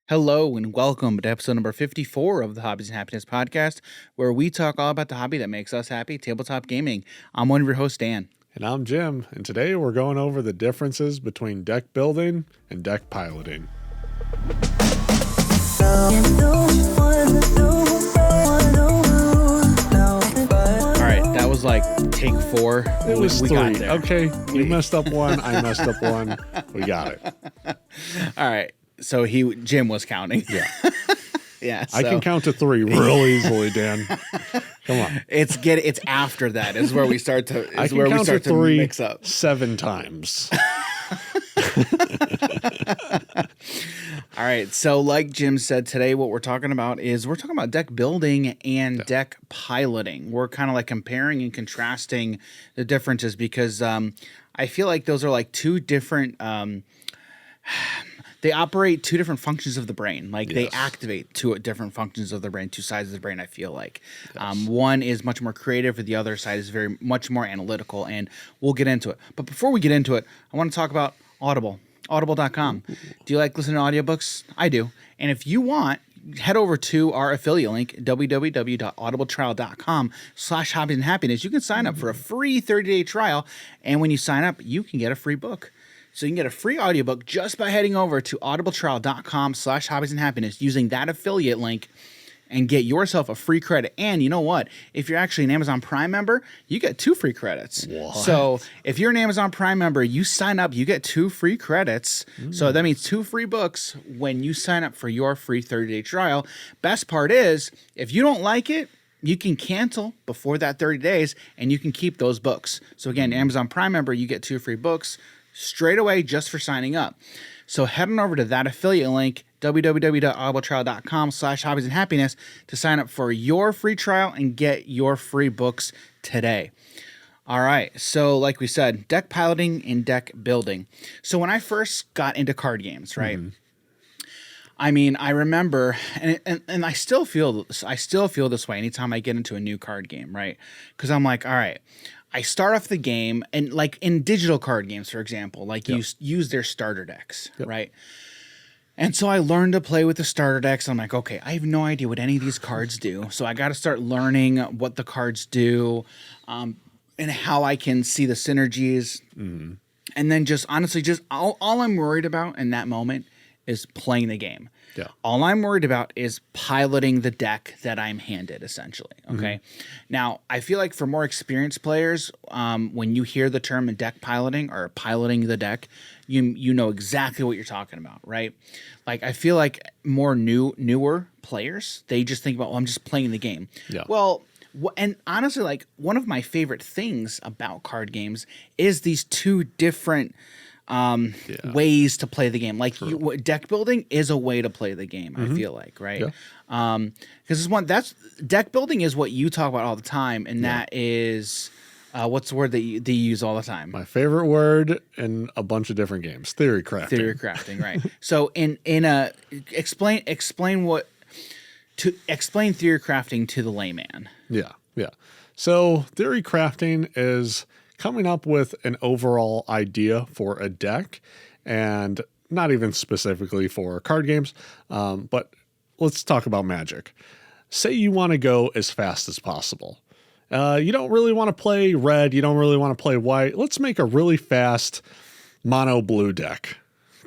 Hello and welcome to episode number 54 of the Hobbies and Happiness podcast, where we talk all about the hobby that makes us happy, tabletop gaming. I'm one of your hosts, Dan. And I'm Jim, and today we're going over the differences between deck building and deck piloting. All right, that was like take 4. It was we 3. got there. Okay, you messed up one, I messed up one. We got it. All right, so Jim was counting. Yeah. Yeah, I can count to 3 real easily, Dan. Come on. It's after that is where we start to I can count to 3 mix up 7 times. All right, so like Jim said, today what we're talking about deck building and deck piloting. We're kind of like comparing and contrasting the differences because I feel like those are like two different they operate two different functions of the brain. Like they activate two different functions of the brain, two sides of the brain, I feel like. Yes. One is much more creative, and the other side is very much more analytical, and we'll get into it. But before we get into it, I want to talk about Audible. Audible.com. Do you like listening to audiobooks? I do. And if you want, head over to our affiliate link, www.audibletrial.com/hobbies and happiness. You can sign up for a free 30-day trial. And when you sign up, you can get a free book. So you can get a free audiobook just by heading over to audibletrial.com/hobbies and happiness using that affiliate link and get yourself a free credit. And you know what? If you're actually an Amazon Prime member, you get 2 free credits. What? So if you're an Amazon Prime member, you sign up, you get 2 free credits. So that means 2 free books when you sign up for your free 30-day trial. Best part is, if you don't like it, you can cancel before that 30 days and you can keep those books. So again, Amazon Prime member, you get 2 free books straight away just for signing up. So head on over to that affiliate link, www.audibletrial.com/hobbies and happiness, to sign up for your free trial and get your free books today. All right. So like we said, deck piloting and deck building. So when I first got into card games, right? I mean, I remember, and I still feel this way anytime I get into a new card game, right? Because I'm like, all right, I start off the game, and like in digital card games, for example, like you use their starter decks, right? And so I learned to play with the starter decks. I'm like, okay, I have no idea what any of these cards do. So I got to start learning what the cards do, and how I can see the synergies. And then just honestly, all I'm worried about in that moment is playing the game. Yeah. All I'm worried about is piloting the deck that I'm handed, essentially. Okay. Now, I feel like for more experienced players, when you hear the term deck piloting or piloting the deck, you know exactly what you're talking about, right? Like, I feel like more newer players, they just think about, well, I'm just playing the game. Yeah. Well, and honestly, like, one of my favorite things about card games is these two different ways to play the game. Like deck building is a way to play the game, I feel like, right? Because deck building is what you talk about all the time, and that is what's the word that you use all the time? My favorite word in a bunch of different games, theorycrafting. Theorycrafting, right? So explain theorycrafting to the layman. Yeah. So theorycrafting is coming up with an overall idea for a deck, and not even specifically for card games, but let's talk about Magic. Say you want to go as fast as possible. You don't really want to play red. You don't really want to play white. Let's make a really fast mono blue deck.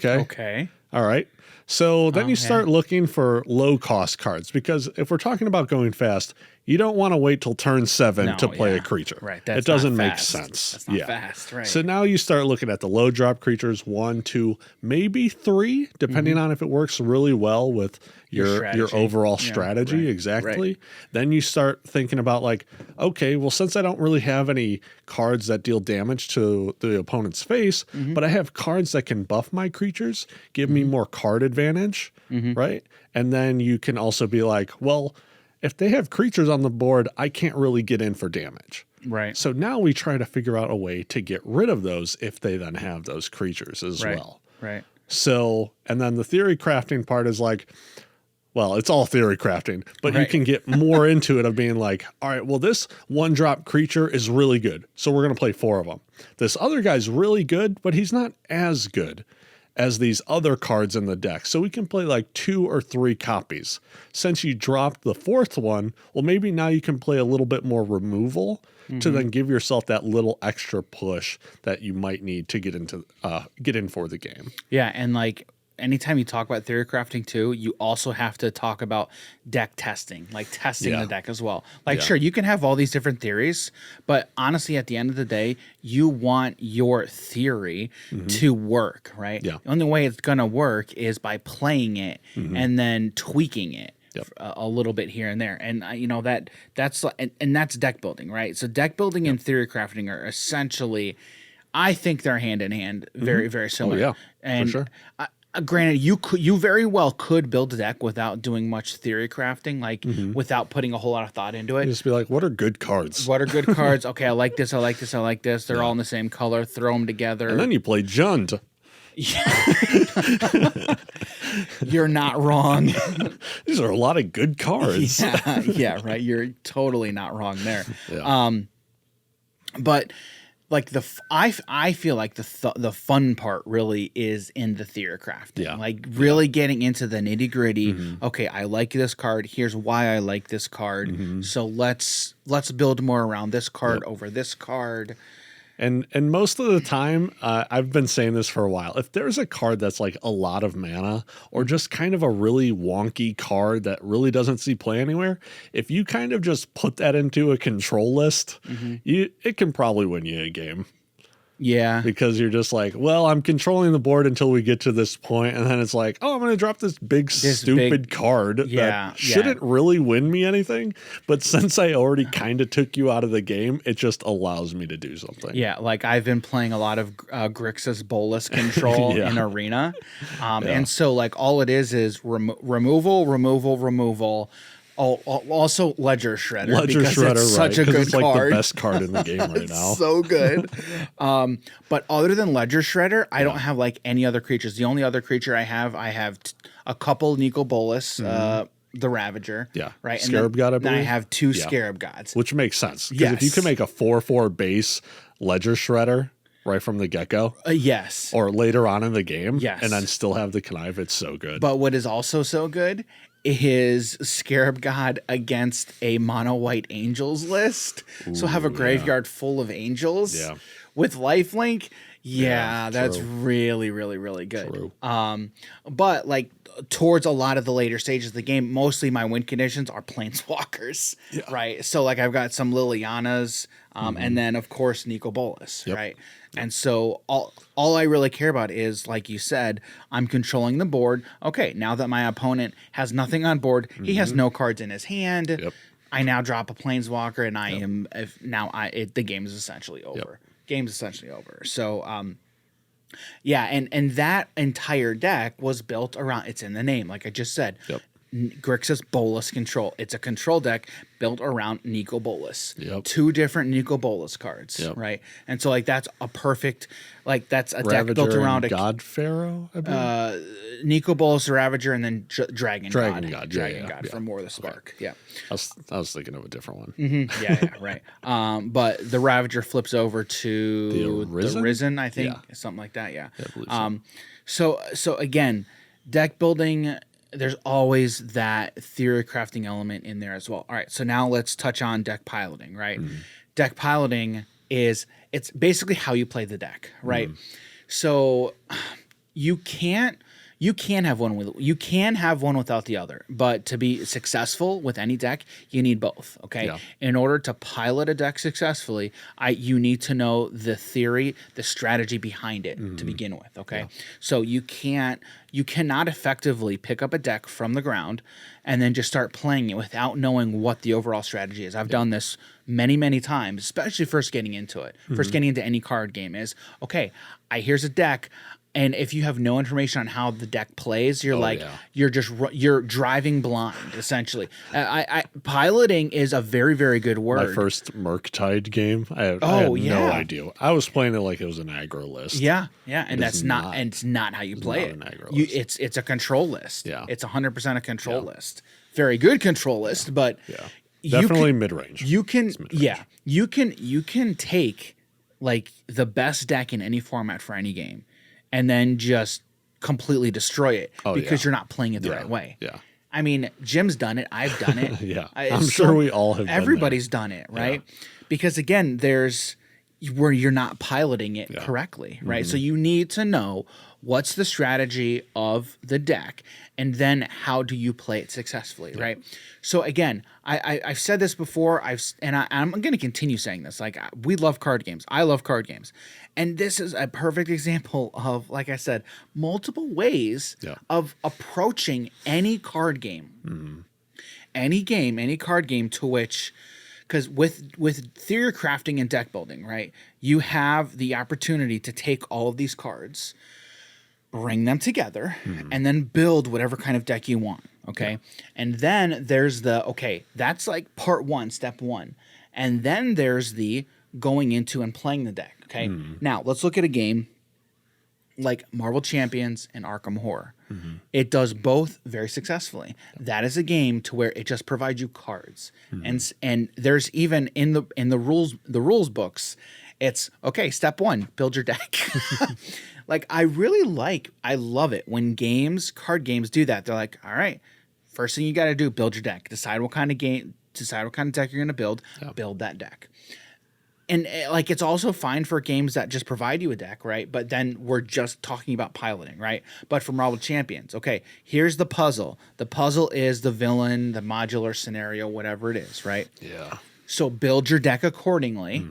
Okay. All right. So then you start looking for low cost cards, because if we're talking about going fast, you don't want to wait till turn 7 to play a creature. Right. It doesn't make sense. That's not fast, right? So now you start looking at the low drop creatures, 1, 2, maybe 3, depending on if it works really well with your overall strategy. Right. Exactly. Right. Then you start thinking about like, okay, well, since I don't really have any cards that deal damage to the opponent's face, but I have cards that can buff my creatures, give me more card advantage, right? And then you can also be like, well, if they have creatures on the board, I can't really get in for damage. Right. So now we try to figure out a way to get rid of those if they then have those creatures as well. Right. So, and then the theory crafting part is like, well, it's all theory crafting, but you can get more into it of being like, all right, well, this 1-drop creature is really good, so we're going to play 4 of them. This other guy's really good, but he's not as good. as these other cards in the deck. So we can play like 2 or 3 copies. Since you dropped the 4th one, well, maybe now you can play a little bit more removal to then give yourself that little extra push that you might need to get in for the game. Yeah, and like anytime you talk about theory crafting too, you also have to talk about deck testing, like testing the deck as well. Like, sure, you can have all these different theories, but honestly, at the end of the day, you want your theory to work, right? Yeah. The only way it's going to work is by playing it and then tweaking it. A little bit here and there, and you know that's deck building, right? So deck building and theory crafting are essentially, I think they're hand in hand, very very similar. Oh, yeah, and for sure. Granted, you very well could build a deck without doing much theory crafting, like without putting a whole lot of thought into it. You just be like, what are good cards? What are good cards? Okay, I like this. I like this. I like this. They're all in the same color. Throw them together. And then you play Jund. You're not wrong. These are a lot of good cards. Yeah, right. You're totally not wrong there. Yeah. But like I feel like the fun part really is in the theory crafting. Yeah. Like really getting into the nitty gritty. Okay, I like this card. Here's why I like this card. So let's build more around this card over this card. And most of the time, I've been saying this for a while, if there's a card that's like a lot of mana or just kind of a really wonky card that really doesn't see play anywhere, if you kind of just put that into a control list, it can probably win you a game. Yeah. Because you're just like, well, I'm controlling the board until we get to this point, and then it's like, oh, I'm going to drop this stupid card that shouldn't really win me anything. But since I already kind of took you out of the game, it just allows me to do something. Yeah, like I've been playing a lot of Grixis Bolus control in Arena. And so like all it is removal. Oh, also Ledger Shredder. Ledger Shredder, it's such a good it's like card. the best card in the game right now. So good. But other than Ledger Shredder, I don't have like any other creatures. The only other creature I have a couple Nico Bolas, the Ravager. Yeah. Right. Scarab God, I then I believe. have 2 Scarab Gods. Which makes sense. Because if you can make a 4/4 base Ledger Shredder right from the get-go. Yes. Or later on in the game. Yes. And then still have the connive, it's so good. But what is also so good is Scarab God against a mono white angels list. So have a graveyard full of angels with lifelink. Yeah, that's really, really, really good. True. But like towards a lot of the later stages of the game, mostly my win conditions are planeswalkers, right? So like I've got some Lilianas, and then of course Nico Bolas, right? And so all I really care about is, like you said, I'm controlling the board. Okay, now that my opponent has nothing on board, he has no cards in his hand. I now drop a planeswalker, and I am the game is essentially over. Game's essentially over. So and that entire deck was built around. It's in the name, like I just said. Grixis Bolas control. It's a control deck built around Nico Bolas. 2 different Nico Bolas cards, right? And so like that's a perfect, like that's a Ravager deck built around a God Pharaoh, I believe. Nico Bolas, Ravager, and then Dragon God yeah. from War of the Spark. Okay. I was thinking of a different one. Right. But the Ravager flips over to the Risen, I think, something like that. Yeah. I believe so. So again, deck building. There's always that theory crafting element in there as well. All right, so now let's touch on deck piloting, right? Deck piloting it's basically how you play the deck, right? So you can have one without the other, but to be successful with any deck, you need both. Okay, in order to pilot a deck successfully, you need to know the theory, the strategy behind it to begin with. Okay, so you cannot effectively pick up a deck from the ground and then just start playing it without knowing what the overall strategy is. I've done this many times, especially first getting into it. First getting into any card game is okay. Here's a deck. And if you have no information on how the deck plays, you're you're driving blind, essentially. Piloting is a very, very good word. My first Murktide game, I had no idea. I was playing it like it was an aggro list. Yeah, and it's not how you play it. An aggro list. It's a control list. Yeah, it's 100% a control list. Very good control list, but definitely mid range. You can you can take like the best deck in any format for any game, and then just completely destroy it because yeah. you're not playing it the right way. Yeah. I mean, Jim's done it. I've done it. Yeah. I'm sure we all have Everybody's done it, right? Because again, there's where you're not piloting it correctly, right? So you need to know what's the strategy of the deck, and then how do you play it successfully, right? So again, I've said this before. I'm going to continue saying this. Like, we love card games. I love card games, and this is a perfect example of, like I said, multiple ways of approaching any card game, any card game to which. Because with theory crafting and deck building, right, you have the opportunity to take all of these cards, bring them together, and then build whatever kind of deck you want, okay? And then there's that's like part one, step one. And then there's the going into and playing the deck, okay? Now, let's look at a game like Marvel Champions and Arkham Horror. It does both very successfully. That is a game to where it just provides you cards, and there's even in the rules books, it's okay. Step one, build your deck. Like, I love it when card games do that. They're like, all right, first thing you got to do, build your deck. Decide what kind of deck you're going to build. Build that deck. And like, it's also fine for games that just provide you a deck, right? But then we're just talking about piloting, right? But for Marvel Champions, okay, here's the puzzle. The puzzle is the villain, the modular scenario, whatever it is, right? Yeah. So build your deck accordingly.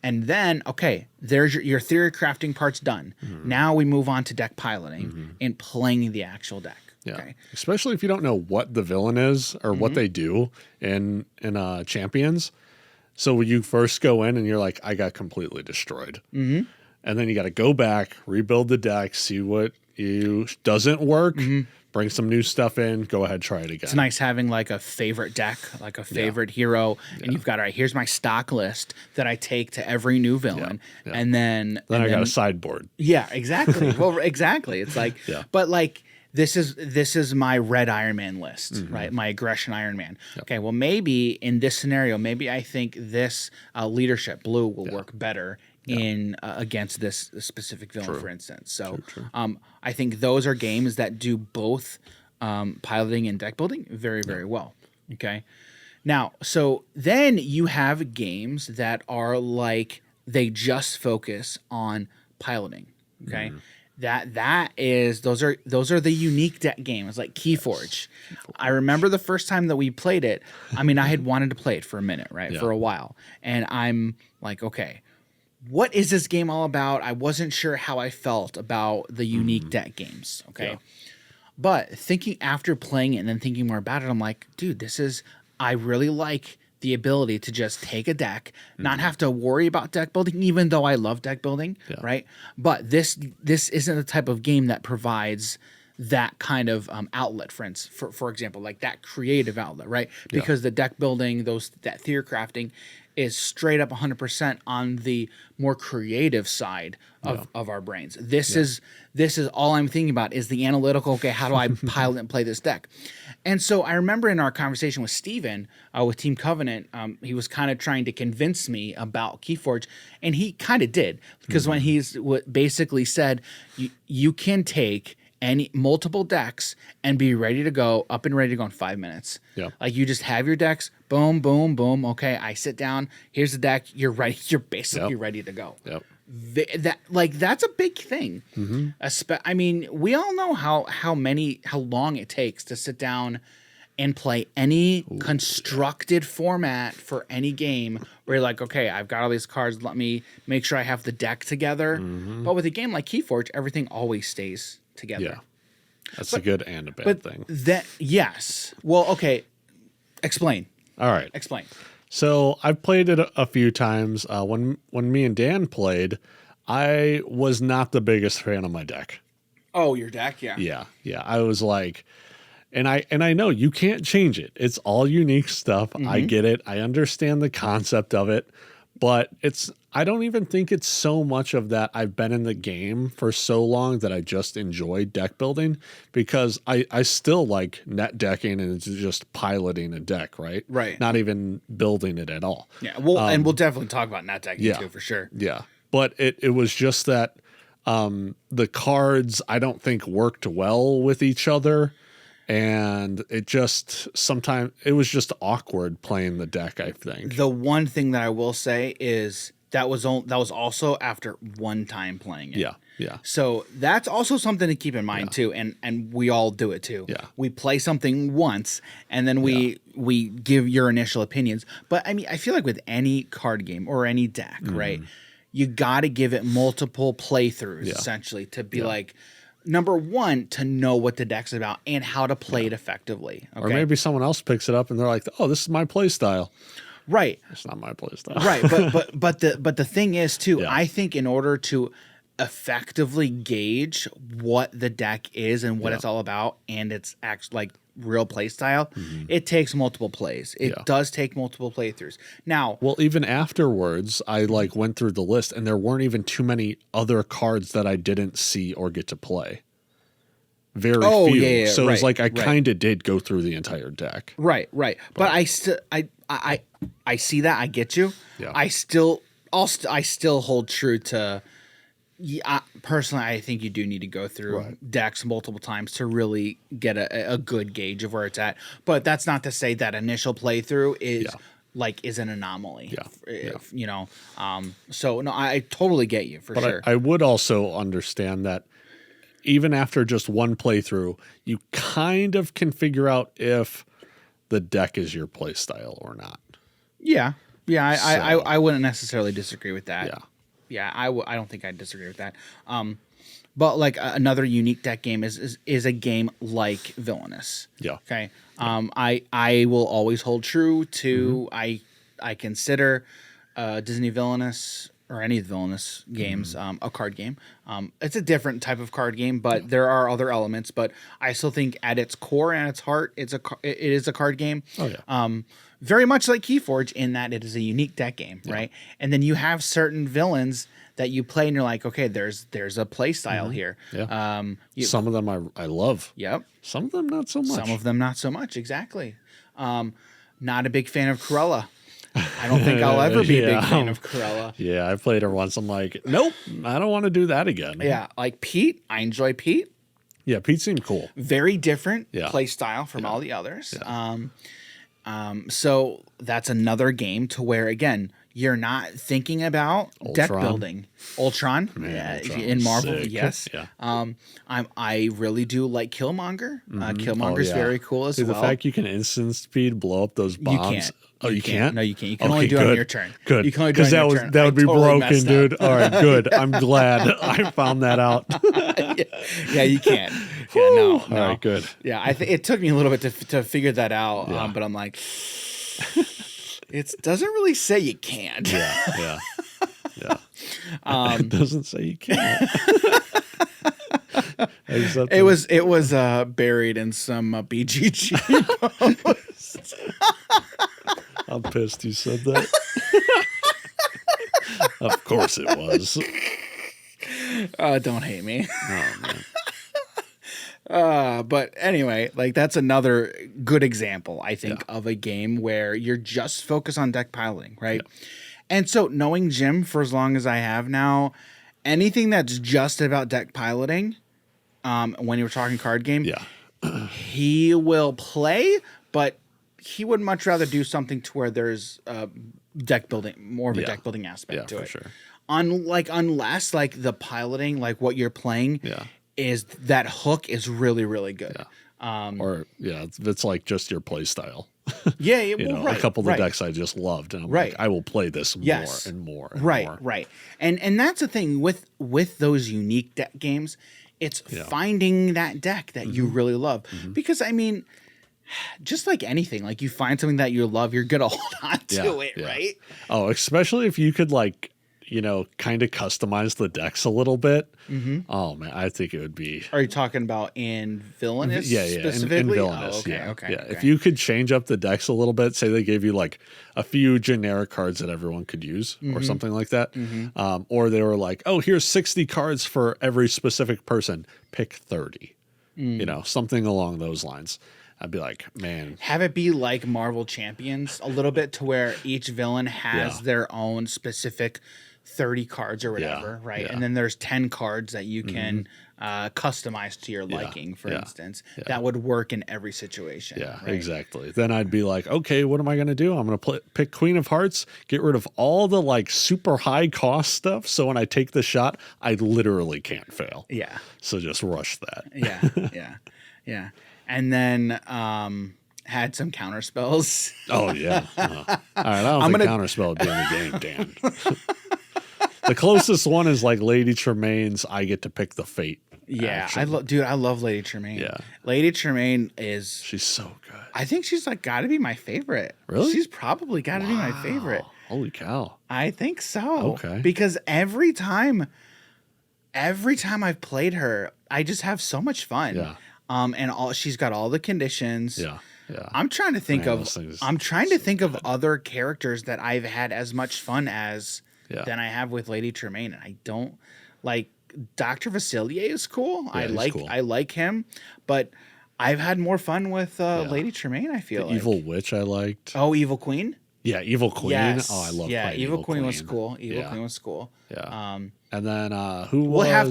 And then, okay, there's your theory crafting part's done. Now we move on to deck piloting and playing the actual deck. Yeah. Okay. Especially if you don't know what the villain is or what they do in Champions. So when you first go in and you're like, I got completely destroyed. And then you got to go back, rebuild the deck, see what doesn't work, bring some new stuff in, go ahead, try it again. It's nice having like a favorite deck, like a favorite hero, and you've got, all right, here's my stock list that I take to every new villain. And then I got a sideboard. Yeah, exactly. Well, exactly. It's like, but like, this is my red Iron Man list, right? My aggression Iron Man. Okay, well, maybe in this scenario, maybe I think this leadership blue will work better in against this specific villain, for instance. So I think those are games that do both piloting and deck building very, very well. Okay. Now, so then you have games that are like, they just focus on piloting. Okay. Those are the unique deck games like Keyforge. I remember the first time that we played it. I mean, I had wanted to play it for a minute, right? For a while. And I'm like, okay, what is this game all about? I wasn't sure how I felt about the unique deck games. Okay. But thinking after playing it and then thinking more about it, I'm like, dude, I really like the ability to just take a deck, not have to worry about deck building, even though I love deck building, right? But this isn't the type of game that provides that kind of outlet, for example, like that creative outlet, right? Because the deck building, that theory crafting is straight up 100% on the more creative side of our brains. This is all I'm thinking about is the analytical, okay, how do I pilot and play this deck? And so I remember in our conversation with Steven, with Team Covenant, he was kind of trying to convince me about Keyforge, and he kind of did, because when he's basically said, you can take multiple decks and be ready to go, up and ready to go in 5 minutes. Like, you just have your decks, boom, boom, boom. Okay, I sit down. Here's the deck. You're ready. You're basically ready to go. That's a big thing. I mean, we all know how long it takes to sit down and play any constructed format for any game where you're like, okay, I've got all these cards. Let me make sure I have the deck together. But with a game like Keyforge, everything always stays together. Yeah. That's a good and a bad thing. Yes. Well, okay. Explain. All right. Explain. So I've played it a few times. When me and Dan played, I was not the biggest fan of my deck. Oh, your deck? Yeah. Yeah. I was like, and I know you can't change it. It's all unique stuff. I get it. I understand the concept of it, but I don't even think it's so much of that. I've been in the game for so long that I just enjoy deck building, because I still like net decking and it's just piloting a deck, right? Right. Not even building it at all. Yeah. Well, and we'll definitely talk about net decking too, for sure. Yeah. But it was just that The cards I don't think worked well with each other. And it just sometimes it was just awkward playing the deck, I think. The one thing that I will say is that was also after one time playing it. Yeah. Yeah. So that's also something to keep in mind too, and we all do it too. Yeah. We play something once and then we give your initial opinions. But I mean, I feel like with any card game or any deck, right? You got to give it multiple playthroughs essentially to be like, number one, to know what the deck's about and how to play it effectively. Okay? Or maybe someone else picks it up and they're like, "Oh, this is my play style." Right. It's not my play style. Right. But the thing is too, I think in order to effectively gauge what the deck is and what it's all about and its actually like real play style, it takes multiple plays. It does take multiple playthroughs. Now, well, even afterwards, I like went through the list and there weren't even too many other cards that I didn't see or get to play. Very few. Yeah, so it's like I kind of did go through the entire deck. Right. But I still I see that. I get you. Yeah. I still hold true to. Yeah, personally, I think you do need to go through decks multiple times to really get a good gauge of where it's at. But that's not to say that initial playthrough is an anomaly. You know. So no, I totally get you for sure. I would also understand that even after just one playthrough, you kind of can figure out if the deck is your play style or not. Yeah. I wouldn't necessarily disagree with that. Yeah. I don't think I'd disagree with that. But like another unique deck game is a game like Villainous. Yeah. Okay. I will always hold true to I consider Disney Villainous or any of the Villainous games a card game. It's a different type of card game, but there are other elements. But I still think at its core and its heart, it is a card game. Oh yeah. Very much like Keyforge in that it is a unique deck game, right? And then you have certain villains that you play and you're like, okay, there's a play style here. Yeah. Some of them I love. Yep. Some of them not so much. Some of them not so much, exactly. Not a big fan of Cruella. I don't think I'll ever be a big fan of Cruella. Yeah, I played her once. I'm like, nope, I don't want to do that again. Yeah, like Pete. I enjoy Pete. Yeah, Pete seemed cool. Very different play style from all the others. Yeah. So that's another game to where, again, you're not thinking about deck building. Ultron, Ultron in Marvel, sick. yes. Yeah. I really do like Killmonger. Killmonger's very cool as well. well. The fact you can instant speed blow up those bombs. You can't. Oh, you can't? No, you can't. You can only do it on your turn. Good. You can only do it on your turn. That would be totally broken, dude. All right, good. I'm glad I found that out. Yeah, you can't. Yeah, no. All right, good. Yeah, it took me a little bit to figure that out, but I'm like, it doesn't really say you can't. Yeah. It doesn't say you can't. It was buried in some BGG post. I'm pissed you said that. Of course it was. Don't hate me. Oh, man. But anyway, like that's another good example, I think, of a game where you're just focused on deck piloting, right? Yeah. And so knowing Jim for as long as I have now, anything that's just about deck piloting, when you're talking card game, he will play, but he would much rather do something to where there's deck building, more of a deck building aspect to it. Sure. Unless like the piloting, like what you're playing, is that hook is really, really good. It's like just your play style. A couple of the decks I just loved, and I'm like, I will play this more and more. And more. Right. And that's the thing with those unique deck games. It's finding that deck that you really love. Because I mean, just like anything, like you find something that you love, you're gonna hold on to it, right? Oh, especially if you could like, kind of customize the decks a little bit. Oh man, I think it would be. Are you talking about in Villainous? Specifically? In Villainous. Okay. If you could change up the decks a little bit, say they gave you like a few generic cards that everyone could use or something like that, or they were like, oh, here's 60 cards for every specific person. Pick 30. Something along those lines. I'd be like, man. Have it be like Marvel Champions a little bit to where each villain has their own specific 30 cards or whatever, right? yeah. And then there's 10 cards that you can customize to your liking, for instance, that would work in every situation. Yeah, right? exactly. Then I'd be like, okay, what am I going to do? I'm going to pick Queen of Hearts, get rid of all the like super high cost stuff. So when I take the shot, I literally can't fail. Yeah. So just rush that. Yeah. And then had some counter spells. Oh, yeah. All right. I don't think counterspell would be in the game, Dan. The closest one is like Lady Tremaine's I get to pick the fate. Yeah, I love Lady Tremaine. Yeah. Lady Tremaine she's so good. I think she's like got to be my favorite. Really? She's probably got to be my favorite. Holy cow. I think so. Okay. Because every time I've played her, I just have so much fun. Yeah. And she's got all the conditions. Yeah. Yeah. I'm trying to think of other characters that I've had as much fun as than I have with Lady Tremaine. And I don't like Dr. Vasilier is cool. Yeah, I like him, but I've had more fun with Lady Tremaine, I feel like. Evil Witch I liked. Oh, Evil Queen? Yeah, Evil Queen. Yes. Oh, I love Yeah, playing Evil Queen was cool. Evil Queen was cool. Yeah. And then we'll have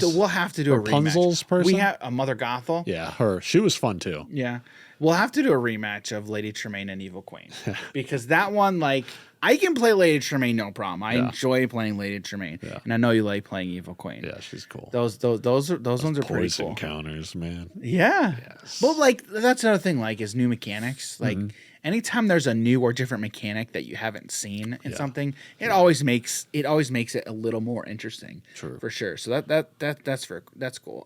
to do a Rapunzel's rematch. person? We have a Mother Gothel. Yeah, her. She was fun too. Yeah. We'll have to do a rematch of Lady Tremaine and Evil Queen. Because that one, like, I can play Lady Tremaine no problem. I enjoy playing Lady Tremaine. Yeah. And I know you like playing Evil Queen. Yeah, she's cool. Those ones are pretty cool. Poison counters, man. Yeah. Yes. But like that's another thing, like, is new mechanics. Like anytime there's a new or different mechanic that you haven't seen in something, it always makes it a little more interesting. True. For sure. So that's cool.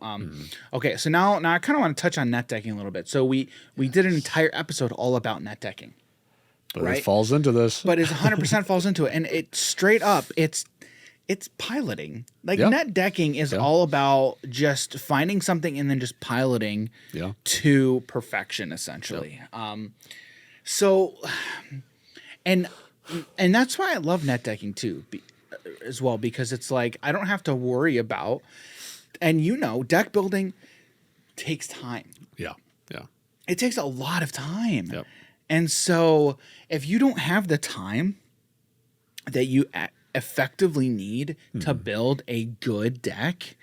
Okay, so now I kind of want to touch on net decking a little bit. So we did an entire episode all about net decking. But it falls into this. But it 100% falls into it, and it straight up it's piloting. Like net decking is all about just finding something and then just piloting to perfection, essentially. So, and that's why I love net decking too, as well, because it's like I don't have to worry about, and deck building takes time. Yeah. It takes a lot of time. Yep. And so if you don't have the time that you effectively need to build a good deck,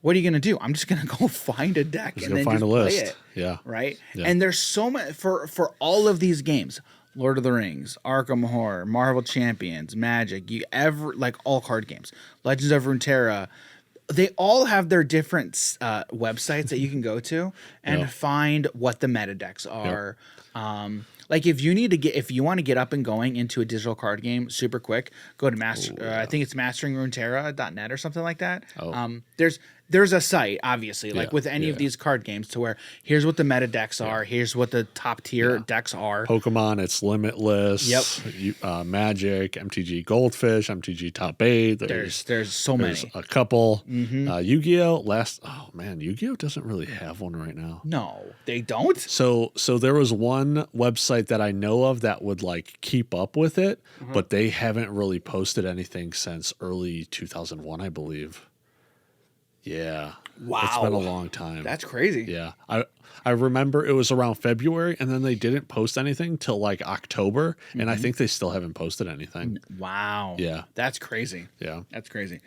what are you going to do? I'm just going to go find a deck and then just play it. Yeah. Right? Yeah. And there's so much for all of these games. Lord of the Rings, Arkham Horror, Marvel Champions, Magic, all card games, Legends of Runeterra, they all have their different websites that you can go to and find what the meta decks are. Like if you want to get up and going into a digital card game super quick, go to I think it's masteringruneterra.net or something like that. There's a site, obviously, like with any of these card games, to where here's what the meta decks are, here's what the top tier decks are. Pokemon, it's Limitless. Yep. Magic, MTG Goldfish, MTG Top 8. There's so many. There's a couple. Yu-Gi-Oh! Yu-Gi-Oh! Doesn't really have one right now. No, they don't? So there was one website that I know of that would like keep up with it, but they haven't really posted anything since early 2001, I believe. Yeah. Wow. It's been a long time. That's crazy. Yeah. I remember it was around February, and then they didn't post anything till like October, and I think they still haven't posted anything. Wow. Yeah. That's crazy. Yeah. That's crazy.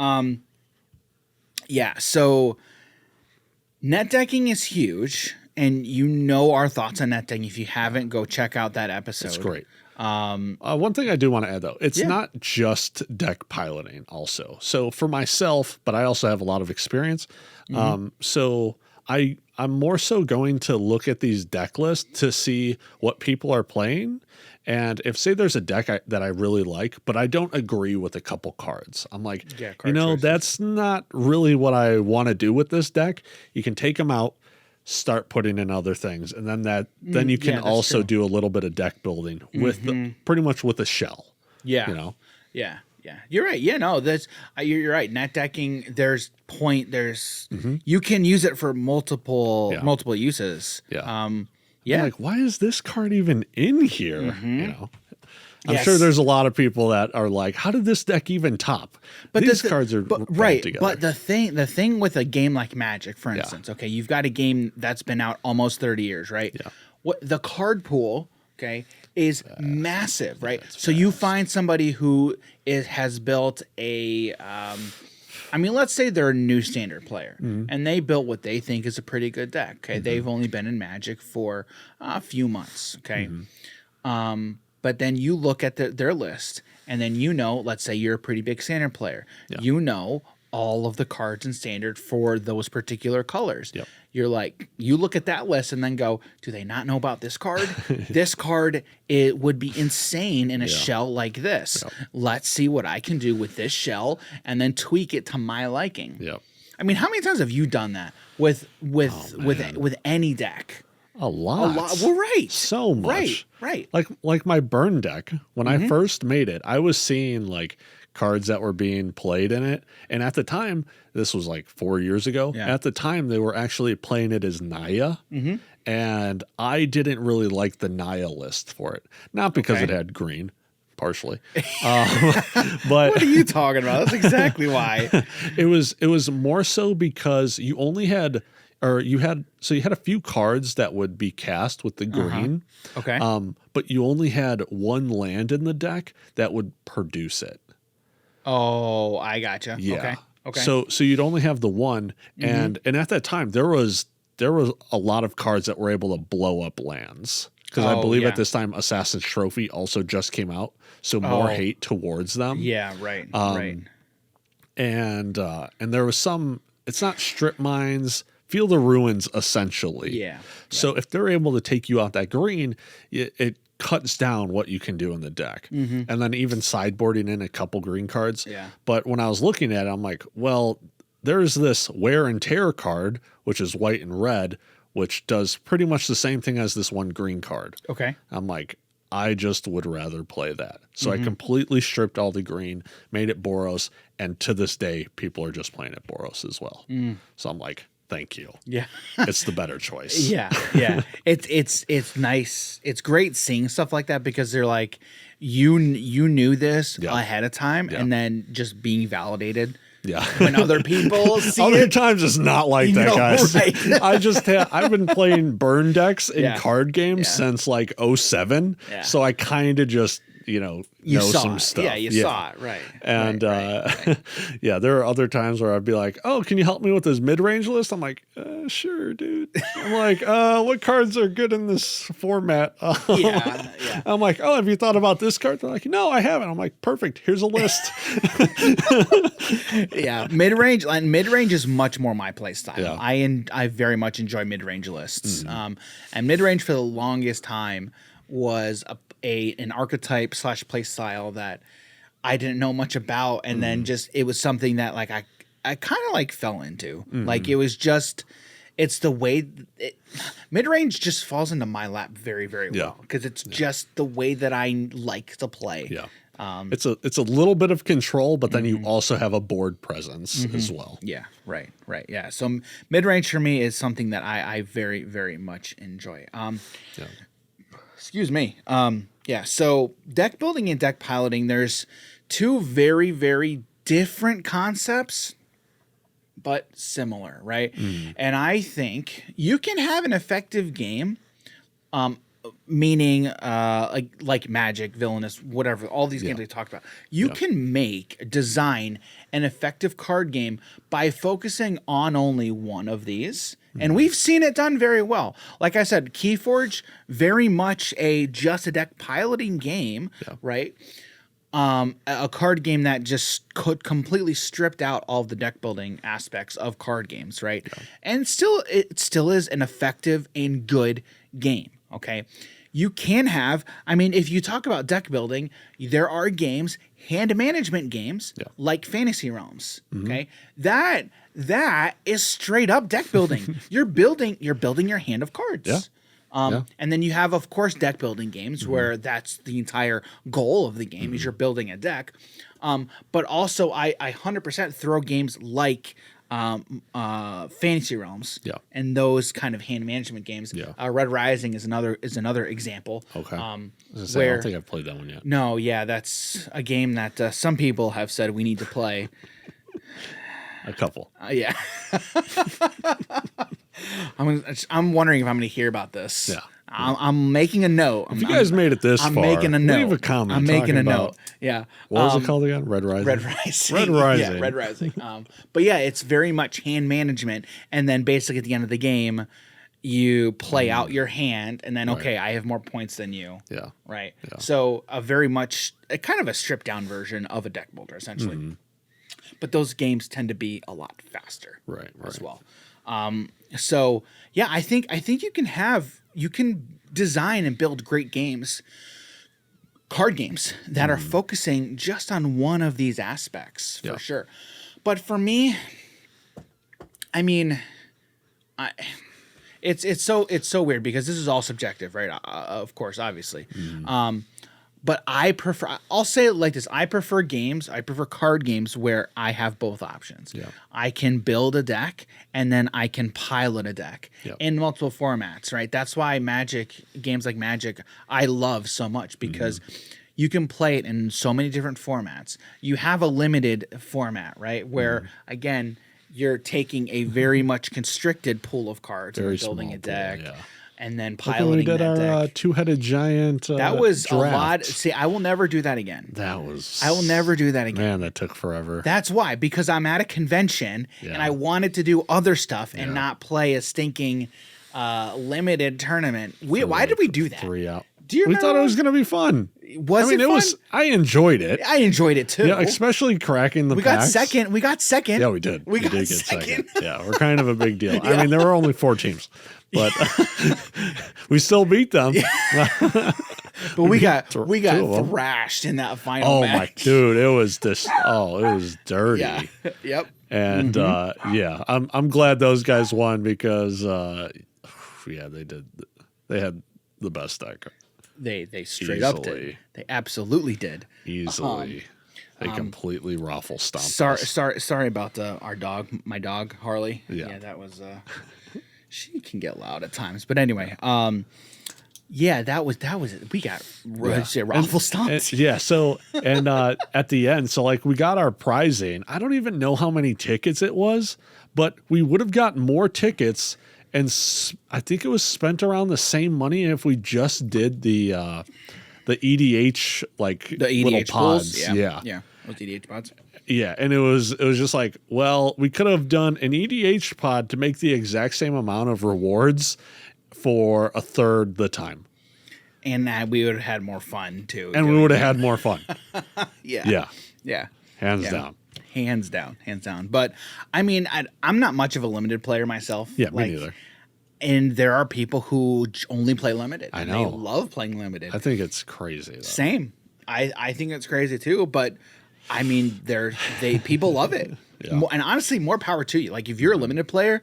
Yeah, so net decking is huge, and our thoughts on net decking. If you haven't, go check out that episode. It's great. One thing I do want to add, though, it's not just deck piloting also. So for myself, but I also have a lot of experience. So I'm more so going to look at these deck lists to see what people are playing. And if, say, there's a deck that I really like, but I don't agree with a couple cards, I'm like, that's not really what I want to do with this deck. You can take them out, start putting in other things, and then you can also do a little bit of deck building with pretty much with a shell. Yeah. Yeah. You're right. Yeah, no, you're right. Net decking, there's you can use it for multiple uses. Yeah. I'm like, why is this card even in here? I'm sure there's a lot of people that are like, how did this deck even top? But these cards are right together. But the thing with a game like Magic, for instance, okay, you've got a game that's been out almost 30 years, right? Yeah. What the card pool okay, is massive, right? So you find somebody who has built a, I mean, let's say they're a new standard player, and they built what they think is a pretty good deck. Okay, they've only been in Magic for a few months. Okay, but then you look at their list, and then let's say you're a pretty big standard player. Yeah. You know all of the cards in standard for those particular colors. Yep. You're like, you look at that list and then go, do they not know about this card? This card, it would be insane in a shell like this. Yep. Let's see what I can do with this shell and then tweak it to my liking. Yep. I mean, how many times have you done that with any deck? A lot. A lot. Well, right. So much. Right. Like my burn deck, when I first made it, I was seeing like cards that were being played in it. And at the time, this was like 4 years ago. Yeah. At the time, they were actually playing it as Naya. And I didn't really like the Naya list for it. Not because it had green, partially. But What are you talking about? That's exactly why. it was more so because you only had, or you had a few cards that would be cast with the green. Okay. But you only had one land in the deck that would produce it. Oh, I gotcha. Yeah. Okay. So you'd only have the one, and at that time there was a lot of cards that were able to blow up lands, because I believe at this time Assassin's Trophy also just came out, so more hate towards them. Yeah. Right. Right. And there was some. It's not strip mines. Field of Ruins, essentially. Yeah. So if they're able to take you out that green, it cuts down what you can do in the deck. And then even sideboarding in a couple green cards. Yeah. But when I was looking at it, I'm like, well, there's this Wear and Tear card, which is white and red, which does pretty much the same thing as this one green card. Okay. I'm like, I just would rather play that. So I completely stripped all the green, made it Boros, and to this day, people are just playing it Boros as well. So I'm like, thank you. Yeah. It's the better choice. Yeah. It's nice. It's great seeing stuff like that, because they're like, you knew this ahead of time, and then just being validated. Yeah. When other people see Other it. times it's not like that, guys. Right. I've been playing burn decks in card games since like 07. Yeah. So I kind of just, know some stuff. Yeah, you saw it, right. And right. yeah, there are other times where I'd be like, oh, can you help me with this mid-range list? I'm like, sure, dude. I'm like, what cards are good in this format? Yeah. I'm like, oh, have you thought about this card? They're like, no, I haven't. I'm like, perfect. Here's a list. Yeah, mid-range is much more my play style. Yeah. I very much enjoy mid-range lists. And mid-range for the longest time was an archetype / play style that I didn't know much about, and then just it was something that like I kind of like fell into. Like it was just, it's the way mid-range just falls into my lap very, very well, because it's just the way that I like to play. Yeah. It's a little bit of control, but then you also have a board presence as well. Yeah, right. Yeah. So mid-range for me is something that I very, very much enjoy. Excuse me. Yeah. So deck building and deck piloting, there's two very, very different concepts, but similar, right? And I think you can have an effective game, meaning like Magic, Villainous, whatever, all these games I talked about. You can design an effective card game by focusing on only one of these. And we've seen it done very well. Like I said, Keyforge, very much just a deck piloting game, right? A card game that just completely stripped out all of the deck building aspects of card games, right? And it still is an effective and good game, okay? You can have, I mean, if you talk about deck building, there are games, hand management games, like Fantasy Realms, okay? That is straight up deck building. You're building your hand of cards. And then you have, of course, deck building games where that's the entire goal of the game is you're building a deck. But also I 100% throw games like Fantasy Realms and those kind of hand management games. Red Rising is another example. Okay. I don't think I've played that one yet. No, yeah, that's a game that some people have said we need to play. A couple. Yeah. I'm wondering if I'm going to hear about this. Yeah. I'm making a note. If you guys made it this I'm far, making a note. leave a comment. I'm making a about, note. Yeah. What was it called again? Red Rising? Red Rising. Red Rising. Yeah, Red Rising. But yeah, it's very much hand management. And then basically at the end of the game, you play out your hand and then, okay, I have more points than you. Yeah. Right. Yeah. So a kind of a stripped down version of a deck builder, essentially. But those games tend to be a lot faster. Right. As well. So yeah, I think you can design and build great games, card games that are focusing just on one of these aspects for sure. But for me, I mean, it's so weird because this is all subjective, right? Of course, obviously. But I'll say it like this. I prefer card games where I have both options. Yeah. I can build a deck and then I can pilot a deck in multiple formats, right? That's why games like Magic, I love so much because you can play it in so many different formats. You have a limited format, right? Where, again, you're taking a very much constricted pool of cards and building a deck. Pool, yeah. And then like when we piloting did that our deck. two-headed giant that was draft. a lot. See, I will never do that again. I will never do that again. Man, that took forever. That's why, because I'm at a convention and I wanted to do other stuff and not play a stinking limited tournament. Why did we do that? 3 out. Do you we thought it was going to be fun. Was it fun? I enjoyed it. I enjoyed it too. Yeah, especially cracking the packs. We got second. Yeah, we did. We did get second. Yeah, we're kind of a big deal. I mean, there were only 4 teams, but we still beat them. But we got thrashed in that final match. My dude, it was it was dirty. Yeah. Yep. And I'm glad those guys won because they did. They had the best deck. They straight up did. They absolutely did. Easily. They completely raffle stomped. Sorry about my dog Harley. Yeah, that was she can get loud at times. But anyway, that was it. We got raffle stomped. So at the end, so like we got our prizing. I don't even know how many tickets it was, but we would have gotten more tickets. And I think it was spent around the same money if we just did the EDH the EDH little pods. Pools? Yeah. With EDH pods. Yeah, and it was just like, well, we could have done an EDH pod to make the exact same amount of rewards for a third the time. And we would have had more fun too. And we would have had more fun. Yeah. Hands down. Hands down. But I mean, I'm not much of a limited player myself. Yeah, me neither. And there are people who only play limited. I know. They love playing limited. I think it's crazy, though. Same. I think it's crazy too. But I mean, people love it. Yeah. And honestly, more power to you. Like if you're a limited player,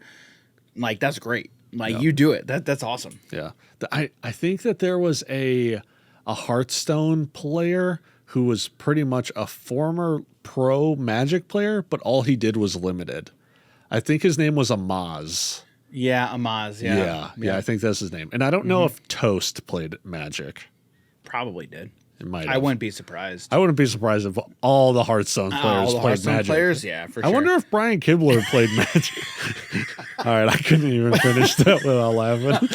like that's great. Like you do it. That's awesome. Yeah. I think that there was a Hearthstone player who was pretty much a former pro Magic player, but all he did was limited. I think his name was Amaz. Yeah, Amaz. Yeah. I think that's his name. And I don't know if Toast played Magic. Probably did. It might. I wouldn't be surprised. I wouldn't be surprised if all the Hearthstone players played Magic. Players, yeah, for sure. I wonder if Brian Kibler played Magic. All right, I couldn't even finish that without laughing.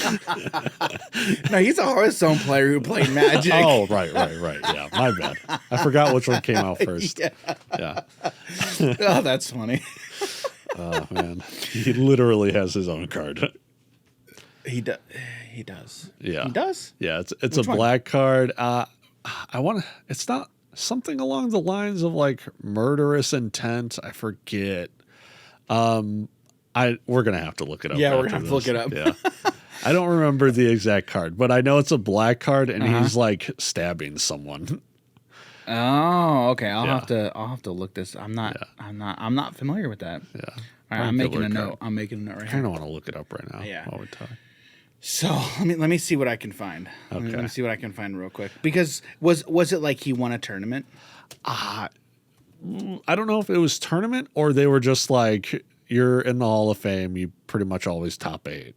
No, he's a Hearthstone player who played Magic. Oh, right. Yeah, my bad. I forgot which one came out first. Yeah. Oh, that's funny. Oh, man. He literally has his own card. He does. Yeah. He does? Yeah, it's a black card. It's not something along the lines of like murderous intent. I forget. We're gonna have to look it up. Yeah, we're gonna have to look it up. Yeah. I don't remember the exact card, but I know it's a black card and he's like stabbing someone. Oh, okay. I'll have to look this. I'm not familiar with that. Yeah. All right, I'm making a note. I'm making a note right here. I kind of want to look it up right now. Yeah. While we talk. So let me see what I can find. Okay. Let me see what I can find real quick. Because was it like he won a tournament? I don't know if it was tournament or they were just like, you're in the Hall of Fame. You pretty much always top 8.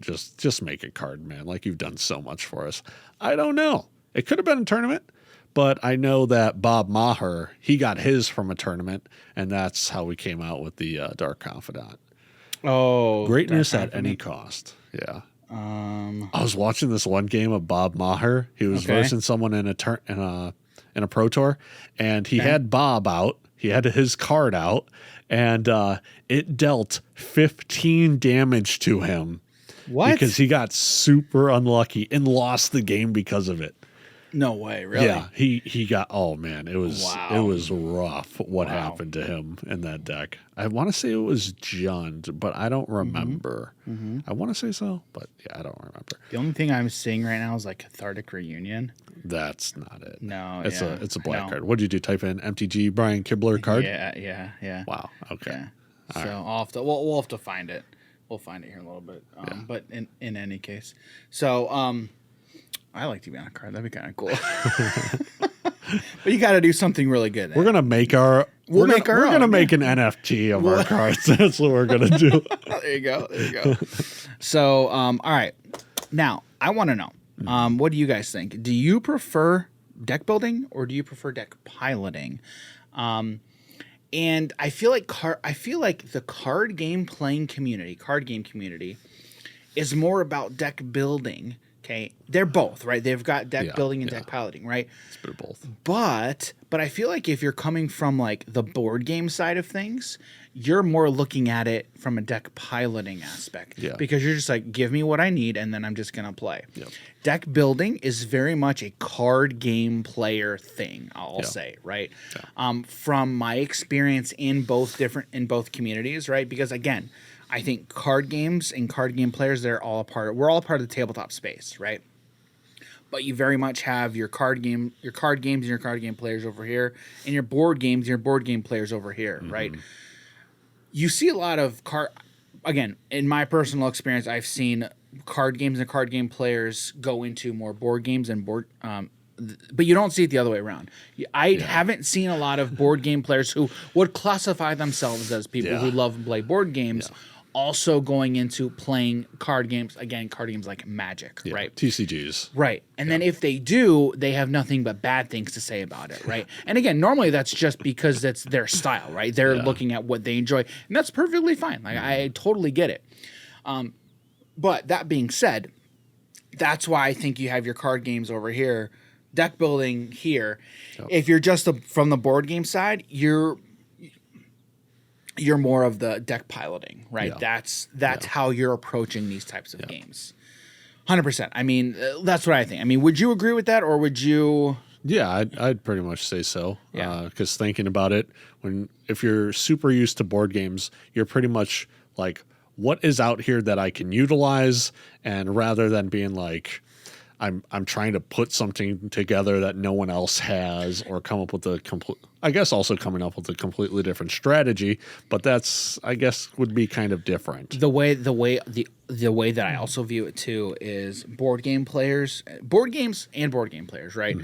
Just make a card, man. Like you've done so much for us. I don't know. It could have been a tournament, but I know that Bob Maher, he got his from a tournament, and that's how we came out with the Dark Confidant. Oh, Greatness at any cost. Yeah. I was watching this one game of Bob Maher. He was versing someone in a Pro Tour, and he had Bob out. He had his card out, and it dealt 15 damage to him. What? Because he got super unlucky and lost the game because of it. No way, really? Yeah, he got. Oh man, it was rough what happened to him in that deck. I want to say it was Jund, but I don't remember. I want to say so, but yeah, I don't remember. The only thing I'm seeing right now is like Cathartic Reunion. That's not it. No, it's a black card. What did you do? Type in MTG Brian Kibler card. Yeah. Wow. Okay. Yeah. All So right. I'll have to. We'll have to find it. We'll find it here in a little bit. But in any case, so I like to be on a card. That'd be kind of cool. But you got to do something really good. We're gonna make our. We're gonna make an NFT of our cards. That's what we're gonna do. There you go. So all right. Now I want to know. What do you guys think? Do you prefer deck building or do you prefer deck piloting? And I feel like the card game community is more about deck building. Okay, they're both right. They've got deck building and deck piloting, right? It's a bit of both. But I feel like if you're coming from like the board game side of things, you're more looking at it from a deck piloting aspect. Yeah. Because you're just like, give me what I need, and then I'm just gonna play. Yep. Deck building is very much a card game player thing. I'll say, right? Yeah. From my experience in both communities, right? Because again, I think card games and card game players, we're all a part of the tabletop space, right? But you very much have your card games and your card game players over here, and your board games and your board game players over here, right? You see a lot of again, in my personal experience, I've seen card games and card game players go into more board games and but you don't see it the other way around. I haven't seen a lot of board game players who would classify themselves as people who love and play board games also going into playing card games. Again, card games like Magic, right? TCGs. Right. And then if they do, they have nothing but bad things to say about it, right? And again, normally that's just because that's their style, right? They're looking at what they enjoy, and that's perfectly fine. Like I totally get it. But that being said, that's why I think you have your card games over here, deck building here. If you're just from the board game side, you're more of the deck piloting, right? That's how you're approaching these types of games. 100%. I mean, that's what I think. I mean, would you agree with that, or would you? Yeah, I'd pretty much say so. Yeah. Because thinking about it, if you're super used to board games, you're pretty much like, what is out here that I can utilize? And rather than being like, I'm trying to put something together that no one else has, or come up with also coming up with a completely different strategy, but that's, I guess, would be kind of different. The way that I also view it too is board games and board game players, right?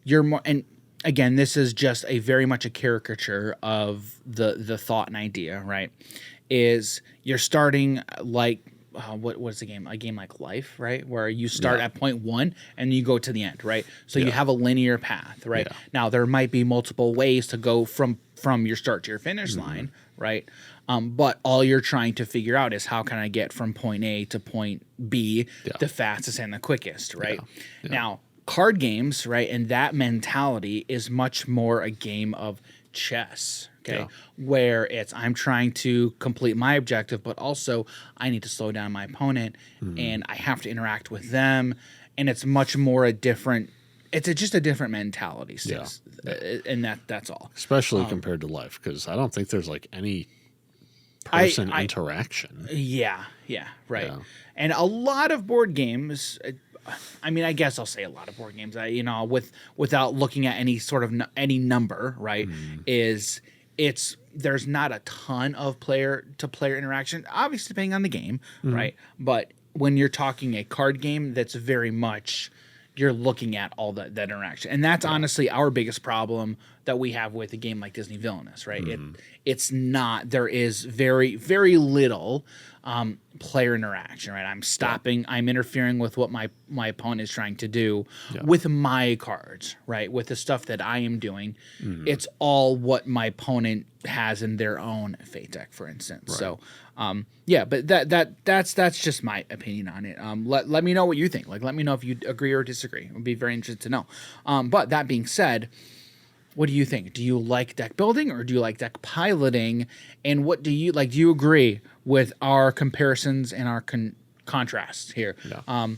You're more, and again, this is just very much a caricature of the thought and idea, right? Is you're starting like, what is the game? A game like Life, right? Where you start at point 1 and you go to the end, right? So you have a linear path, right? Yeah. Now there might be multiple ways to go from your start to your finish line, right? But all you're trying to figure out is how can I get from point A to point B the fastest and the quickest, right? Yeah. Now, card games, right, and that mentality is much more a game of chess. Okay, where I'm trying to complete my objective, but also I need to slow down my opponent, and I have to interact with them, and it's much more just a different mentality, and that's all. Especially compared to Life, because I don't think there's like any person interaction. Yeah, right. Yeah. And a lot of board games. I mean, I guess I'll say a lot of board games. Without looking at any sort of any number, right? There's not a ton of player to player interaction, obviously depending on the game, right? But when you're talking a card game, that's very much you're looking at all that interaction, and that's honestly our biggest problem that we have with a game like Disney Villainous, right? It's not. There is very, very little player interaction, right? I'm stopping. I'm interfering with what my opponent is trying to do with my cards, right? With the stuff that I am doing, it's all what my opponent has in their own fate deck, for instance. Right. So, but that's just my opinion on it. Let me know what you think. Like, let me know if you agree or disagree. It would be very interested to know. But that being said, what do you think? Do you like deck building or do you like deck piloting? And what do you like? Do you agree with our comparisons and our contrasts here? Yeah.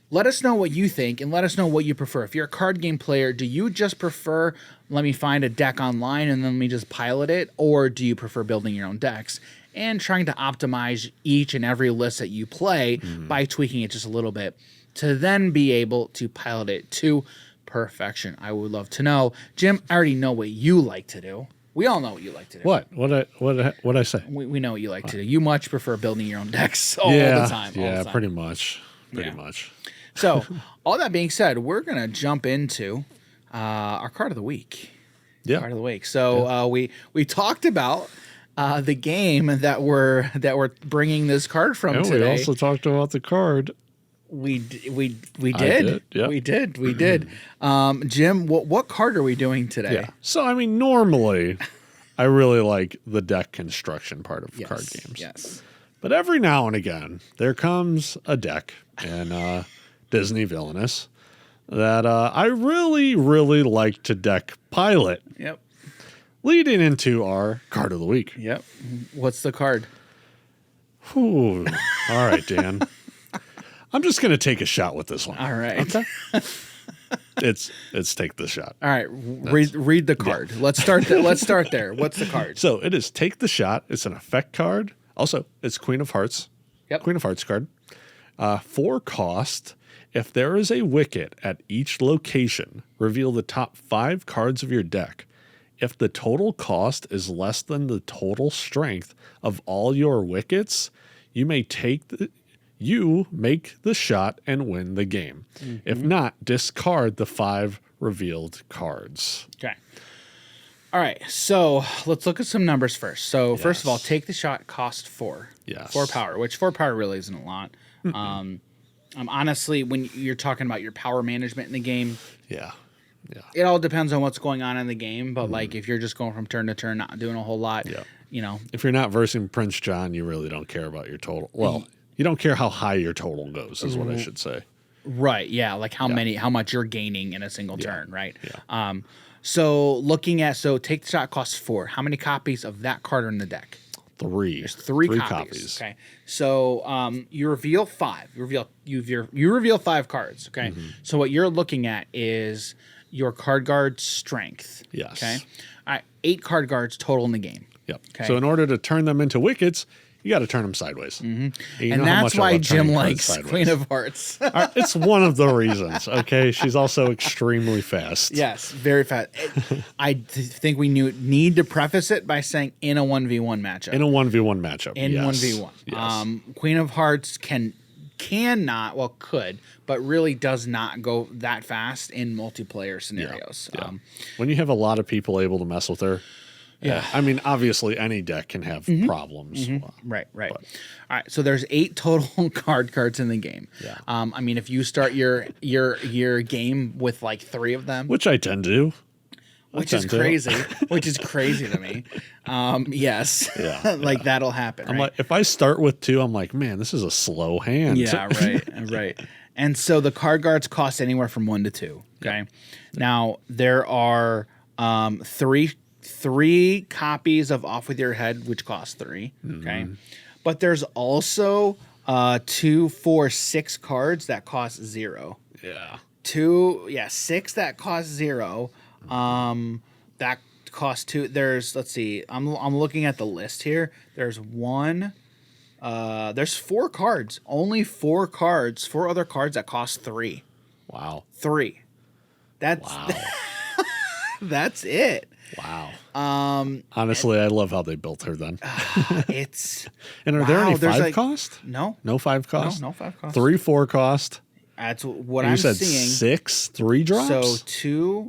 Let us know what you think and let us know what you prefer. If you're a card game player, do you just prefer, let me find a deck online and then let me just pilot it? Or do you prefer building your own decks and trying to optimize each and every list that you play by tweaking it just a little bit to then be able to pilot it to perfection? I would love to know. Jim, I already know what you like to do. We all know what you like to do. What I say? We know what you like to do. You much prefer building your own decks all the time. Yeah, pretty much. Pretty much. So, all that being said, we're going to jump into our card of the week. Yeah. Card of the week. So, we talked about the game that we're bringing this card from today. We also talked about the card. We did. Yeah. We did. Jim, what card are we doing today? Yeah. So, I mean, normally, I really like the deck construction part of card games. Yes. But every now and again, there comes a deck in Disney Villainous that I really, really like to deck pilot. Yep. Leading into our card of the week. Yep. What's the card? Whew. All right, Dan. I'm just going to take a shot with this one. All right. Okay. It's take the shot. All right. Read the card. Yeah. Let's start there. What's the card? So it is take the shot. It's an effect card. Also, it's Queen of Hearts. Yep. Queen of Hearts card. 4 cost. If there is a wicket at each location, reveal the top 5 cards of your deck. If the total cost is less than the total strength of all your wickets, you may you make the shot and win the game. If not, discard the 5 revealed cards. Okay. All right. So let's look at some numbers first. So first of all, take the shot cost 4. Yes. 4 power, which 4 power really isn't a lot. Honestly, when you're talking about your power management in the game, it all depends on what's going on in the game. But like if you're just going from turn to turn, not doing a whole lot, if you're not versing Prince John, you really don't care about your total. Well, you don't care how high your total goes, is what I should say. Right. Yeah. Like how much you're gaining in a single turn. Right. Yeah. So take the shot costs 4. How many copies of that card are in the deck? 3. There's 3 copies. Okay. So you reveal 5. You reveal 5 cards. Okay. So what you're looking at is your card guard strength. Yes. Okay. All right. 8 card guards total in the game. Yep. Okay. So in order to turn them into wickets, you got to turn them sideways. And that's why Jim likes Queen of Hearts. It's one of the reasons. Okay. She's also extremely fast. Yes, very fast. I think we need to preface it by saying in a 1v1 matchup. In a 1v1 matchup. In 1v1. Yes. Queen of Hearts could, but really does not go that fast in multiplayer scenarios. Yeah. When you have a lot of people able to mess with her. Yeah. I mean, obviously, any deck can have problems. Right. All right. So there's 8 total cards in the game. Yeah. I mean, if you start your game with like 3 of them, which I tend to, which is crazy to me. Yes. Yeah. Like that'll happen. I'm right? like, if I start with 2, I'm like, man, this is a slow hand. Yeah. Right. And so the card guards cost anywhere from 1 to 2. Okay. Yep. Now there are 3 copies of Off With Your Head, which cost 3. Okay. But there's also 2, 4, 6 cards that cost 0. Yeah. 6 that cost 0. That cost 2. Let's see. I'm looking at the list here. There's 4 cards. Only 4 cards, 4 other cards that cost 3. Wow. 3. That's it. Wow. Honestly, I love how they built her then. It's and are there any 5 cost? No. No 5 cost? No 5 cost. 3, 4 cost. That's what And I'm you said seeing. 6 3 drops?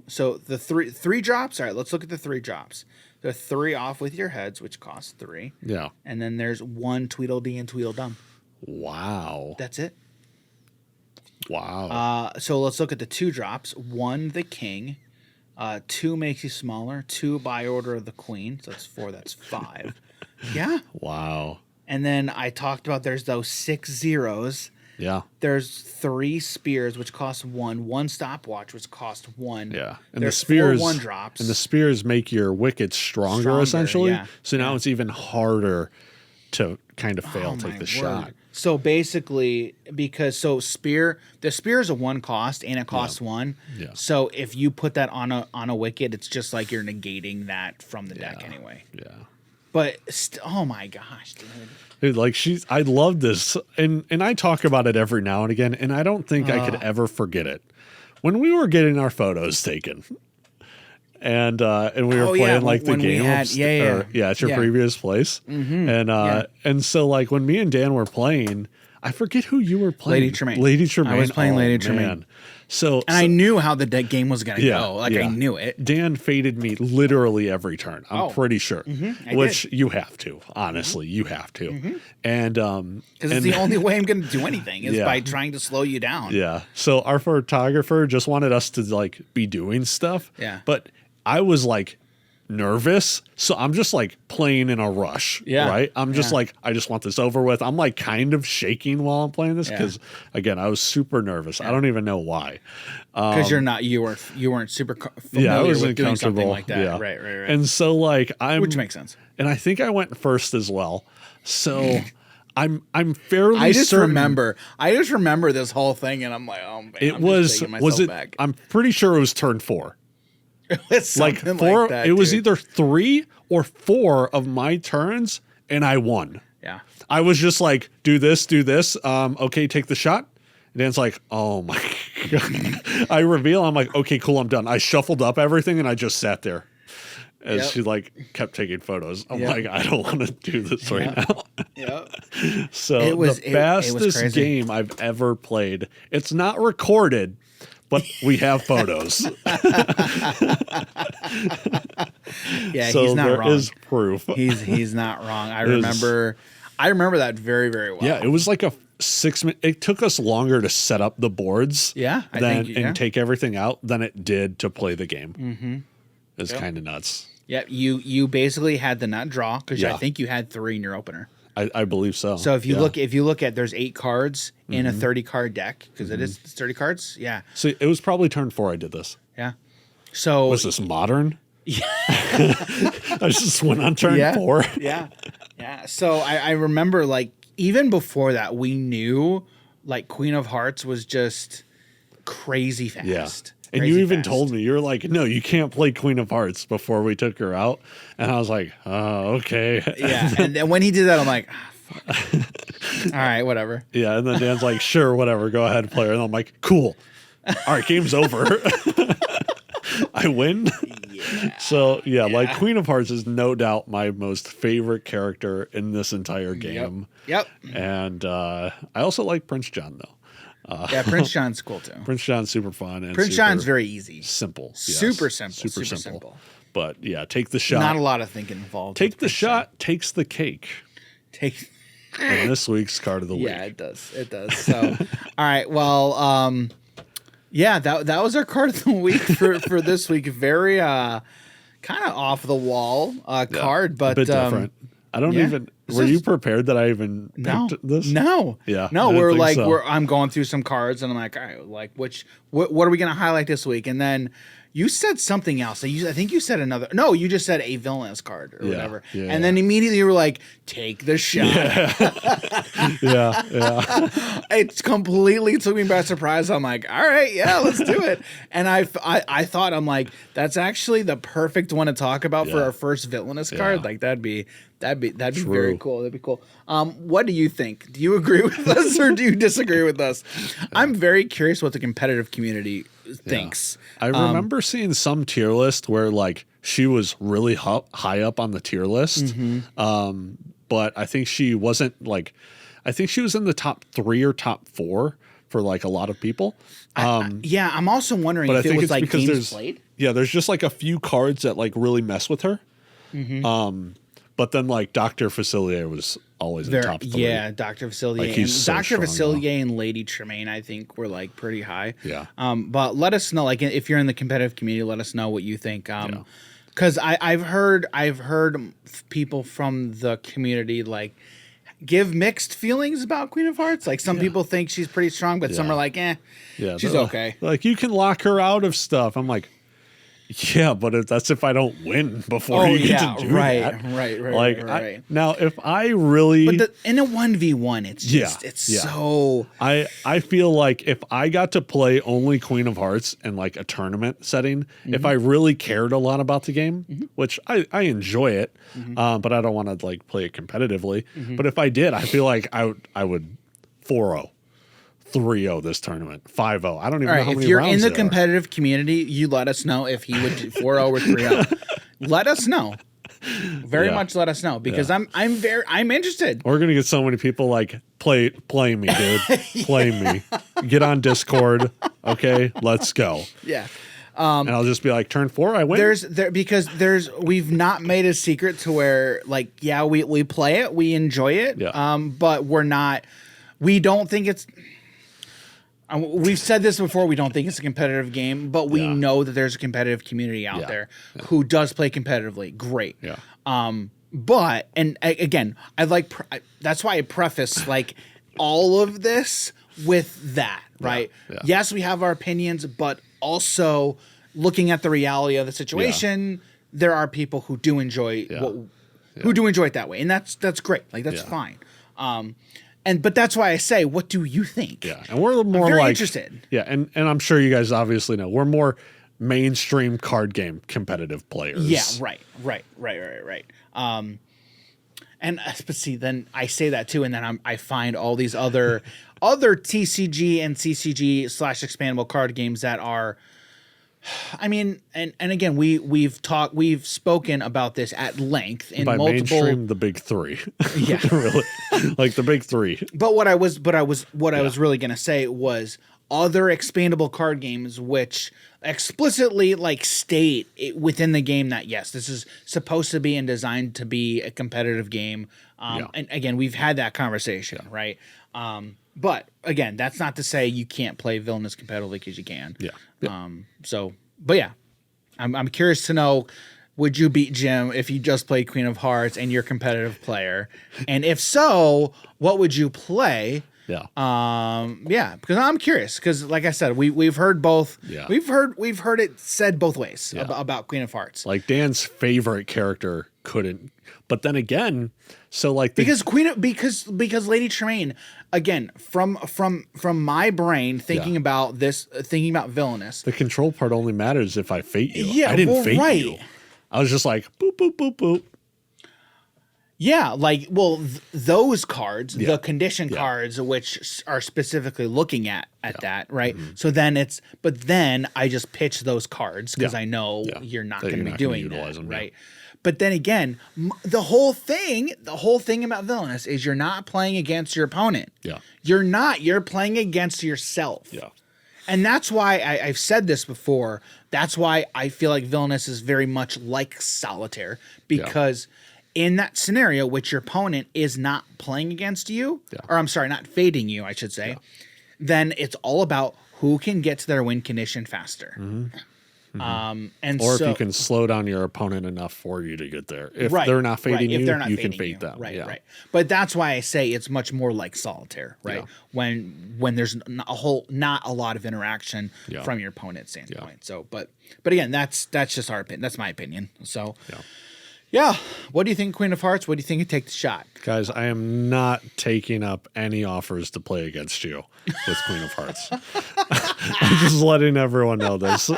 So the three drops. All right, let's look at the 3 drops. There are 3 off with your heads, which costs 3. Yeah. And then there's 1 Tweedledee and Tweedledum. Wow. That's it. Wow. So let's look at the 2 drops. 1, the king. 2 makes you smaller. 2 by order of the queen. So that's 4. That's 5. Yeah. Wow. And then I talked about there's those 6 zeros. Yeah. There's 3 spears, which cost 1. 1 stopwatch, which costs 1. Yeah. And there's the spears 4 1-drops. And the spears make your wickets stronger essentially. Yeah. So now it's even harder to kind of fail take the shot. So basically, because the spear is a 1 cost and it costs 1. Yeah. So if you put that on a wicket, it's just like you're negating that from the deck anyway. Yeah. But oh my gosh, dude. Dude, like I love this, and I talk about it every now and again, and I don't think I could ever forget it. When we were getting our photos taken, and we were playing like the game, at your previous place, and so like when me and Dan were playing, I forget who you were playing. Lady Tremaine. I was playing Lady Tremaine. Man. So I knew how the deck game was going to go. Like I knew it. Dan faded me literally every turn. I'm pretty sure. Which you have to. Honestly, you have to. And because it's the only way I'm going to do anything is by trying to slow you down. Yeah. So our photographer just wanted us to like be doing stuff. Yeah. But I was like nervous, so I'm just like playing in a rush. Right. I'm just like, I just want this over with. I'm like kind of shaking while I'm playing this because again, I was super nervous. I don't even know why. Because you weren't super familiar with doing something like that. Yeah. Right. And so like which makes sense. And I think I went first as well. So I'm fairly I just certain. I just remember this whole thing and I'm like, oh man, was it back. I'm pretty sure it was turn 4. It was like 4 like that, it was dude. either 3 or 4 of my turns and I won. Yeah. I was just like, do this. Okay, take the shot. And Dan's like, oh my God. I reveal, I'm like, okay, cool, I'm done. I shuffled up everything and I just sat there as she like kept taking photos. I'm like, I don't want to do this right now. So it was the fastest game I've ever played. It's not recorded, but we have photos. So he's not there wrong. is proof. He's not wrong. I remember that very, very well. Yeah, it was like a 6-minute. It took us longer to set up the boards. And take everything out than it did to play the game. It's kind of nuts. Yeah, you basically had the nut draw because I think you had 3 in your opener. I believe so. So if you look at there's 8 cards in a 30 card deck because it's 30 cards. Yeah. So it was probably turn 4 I did this. Yeah. So was this modern? Yeah. I just went on turn 4. Yeah. So I remember like even before that we knew like Queen of Hearts was just crazy fast. Yeah. And you even told me, you're like, no, you can't play Queen of Hearts before we took her out. And I was like, oh, okay. Yeah. And then when he did that, I'm like, fuck. All right, whatever. Yeah. And then Dan's like, sure, whatever. Go ahead, play her. And I'm like, cool. All right, game's over. I win. Yeah. So, like Queen of Hearts is no doubt my most favorite character in this entire game. Yep. And I also like Prince John, though. Prince John's cool too. Prince John's super fun. And Prince John's very easy. Simple. Yes. Super simple. But take the shot. Not a lot of thinking involved. Take the shot, takes the cake. And this week's card of the week. Yeah, it does. So, all right. Well, that was our card of the week for this week. Very kind of off the wall card, but a bit different. I don't even. Were you prepared that I even picked this? No. Yeah. No, I'm going through some cards and I'm like, all right, like what are we gonna highlight this week? And then you said something else. I think you said another. No, you just said a villainous card or whatever. Yeah, and then immediately you were like, take the shot. Yeah. It completely took me by surprise. I'm like, all right, yeah, let's do it. And I thought, I'm like, that's actually the perfect one to talk about for our first villainous card. Like that'd be very cool. That'd be cool. What do you think? Do you agree with us or do you disagree with us? I'm very curious what the competitive community thinks. I remember seeing some tier list where like she was really high up on the tier list. But I think she wasn't like, I think she was in the top 3 or top 4 for like a lot of people. Yeah, I'm also wondering But I if it think was it's like because games played. there's just like a few cards that like really mess with her. But then like Dr. Facilier was always in top 3. Yeah, Dr. Facilier. Like, he's so Dr. strong, Facilier and Lady Tremaine, I think, were like pretty high. Yeah. But let us know, like, if you're in the competitive community, let us know what you think. Because I've heard people from the community like give mixed feelings about Queen of Hearts. Like some people think she's pretty strong, but some are like, she's okay. Like you can lock her out of stuff. I'm like, yeah, but that's if I don't win before you get to do that. Right. Now, if I really, in a 1v1, it's just so. I feel like if I got to play only Queen of Hearts in like a tournament setting, if I really cared a lot about the game, which I enjoy it, but I don't want to like play it competitively. But if I did, I feel like I would 4-0. 3-0 this tournament, 5-0. I don't even know how many rounds. If you're in the competitive community, you let us know if he would do 4-0 or 3-0. Let us know. Very much let us know because I'm interested. We're gonna get so many people like play me, dude. Play me. Get on Discord. Okay, let's go. Yeah. And I'll just be like, turn 4, I win. Because we've not made a secret to where like we play it, we enjoy it. Yeah. But we don't think it's. We've said this before. We don't think it's a competitive game, but we know that there's a competitive community out there who does play competitively. Great. Yeah. But again, that's why I preface like all of this with that, right? Yeah. Yes, we have our opinions, but also looking at the reality of the situation, there are people who do enjoy who do enjoy it that way, and that's great. Like that's fine. But that's why I say, what do you think? Yeah, and we're more very like interested. Yeah, and I'm sure you guys obviously know we're more mainstream card game competitive players. Yeah, right. But see, then I say that too, and then I find all these other TCG and CCG / expandable card games that are. I mean, and again, we've spoken about this at length in by multiple. Mainstream, the big 3. Yeah, really, like the big 3. But what I was really gonna say was other expandable card games which explicitly like state within the game that yes, this is supposed to be and designed to be a competitive game. And again, we've had that conversation, right? But again, that's not to say you can't play Villainous competitively because you can. Yeah. But yeah, I'm curious to know, would you beat Jim if you just played Queen of Hearts and you're a competitive player? And if so, what would you play? Yeah. Because I'm curious because like I said, we've heard both. Yeah. We've heard it said both ways about Queen of Hearts. Like Dan's favorite character couldn't, but then again, so like because Lady Tremaine, again, from my brain thinking about this, thinking about Villainous, the control part only matters if I fate you. Yeah, I didn't fate you. I was just like boop boop boop boop. Yeah, like those cards, the condition cards, which are specifically looking at that, right? So then I just pitch those cards because I know you're not going to be doing that, right? But then again, the whole thing about Villainous is you're not playing against your opponent. Yeah, you're playing against yourself. Yeah, and that's why I've said this before. That's why I feel like Villainous is very much like Solitaire because. In that scenario, which your opponent is not playing against you, or I'm sorry, not fading you, I should say, then it's all about who can get to their win condition faster. If you can slow down your opponent enough for you to get there. If they're not fading you, you can fade them. Right. But that's why I say it's much more like Solitaire, right? Yeah. When there's not a lot of interaction from your opponent's standpoint. Yeah. So, but again, that's just our opinion. That's my opinion. So. Yeah. Yeah. What do you think, Queen of Hearts? What do you think? Take the shot. Guys, I am not taking up any offers to play against you with Queen of Hearts. I'm just letting everyone know this.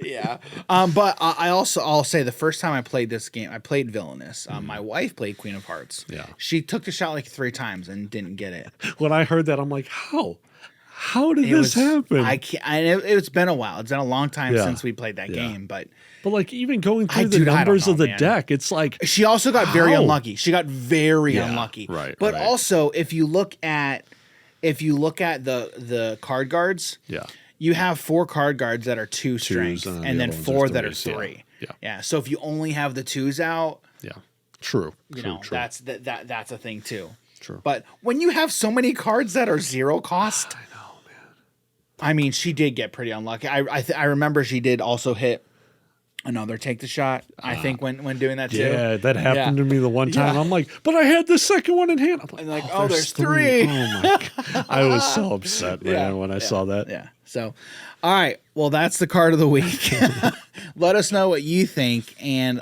Yeah. But I'll say the first time I played this game, I played Villainous. My wife played Queen of Hearts. Yeah. She took the shot like 3 times and didn't get it. When I heard that, I'm like, how? How did this happen? It's been a while. It's been a long time since we played that game, but like even going through the numbers of the deck, it's like she also got very unlucky. She got very unlucky. Right. But also, if you look at if you look at the card guards, Yeah. you have 4 card guards that are 2 strength, and and the then other ones 4 are that are 3s, 3. Yeah. Yeah. So if you only have the 2s out, Yeah. True. you know, that's a thing too. True. But when you have so many cards that are 0 cost, I know, man. I mean, she did get pretty unlucky. I remember she did also hit another take the shot. I think when doing that too. Yeah, that happened Yeah. to me the one time. Yeah. I'm like, but I had the second one in hand. I'm like, oh, there's 3. Oh my God. I was so upset, man, when I saw that. Yeah. So, all right. Well, that's the card of the week. Let us know what you think, and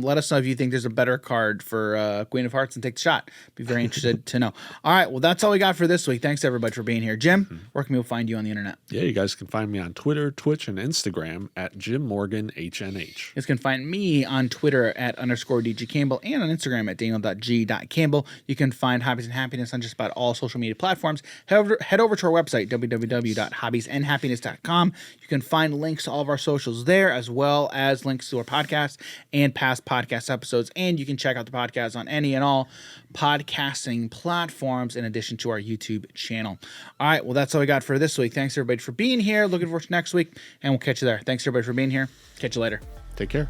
let us know if you think there's a better card for Queen of Hearts and Take the Shot. Be very interested to know. All right. Well, that's all we got for this week. Thanks, everybody, for being here. Jim, where can people find you on the internet? Yeah, you guys can find me on Twitter, Twitch, and Instagram at JimMorganHNH. You guys can find me on Twitter at _DG Campbell and on Instagram at Daniel.G.Campbell. You can find Hobbies and Happiness on just about all social media platforms. Head over to our website, www.hobbiesandhappiness.com. You can find links to all of our socials there, as well as links to our podcast and past podcast episodes. And you can check out the podcast on any and all podcasting platforms in addition to our YouTube channel. All right, well, that's all we got for this week. Thanks, everybody, for being here. Looking forward to next week, and we'll catch you there. Thanks, everybody, for being here. Catch you later. Take care.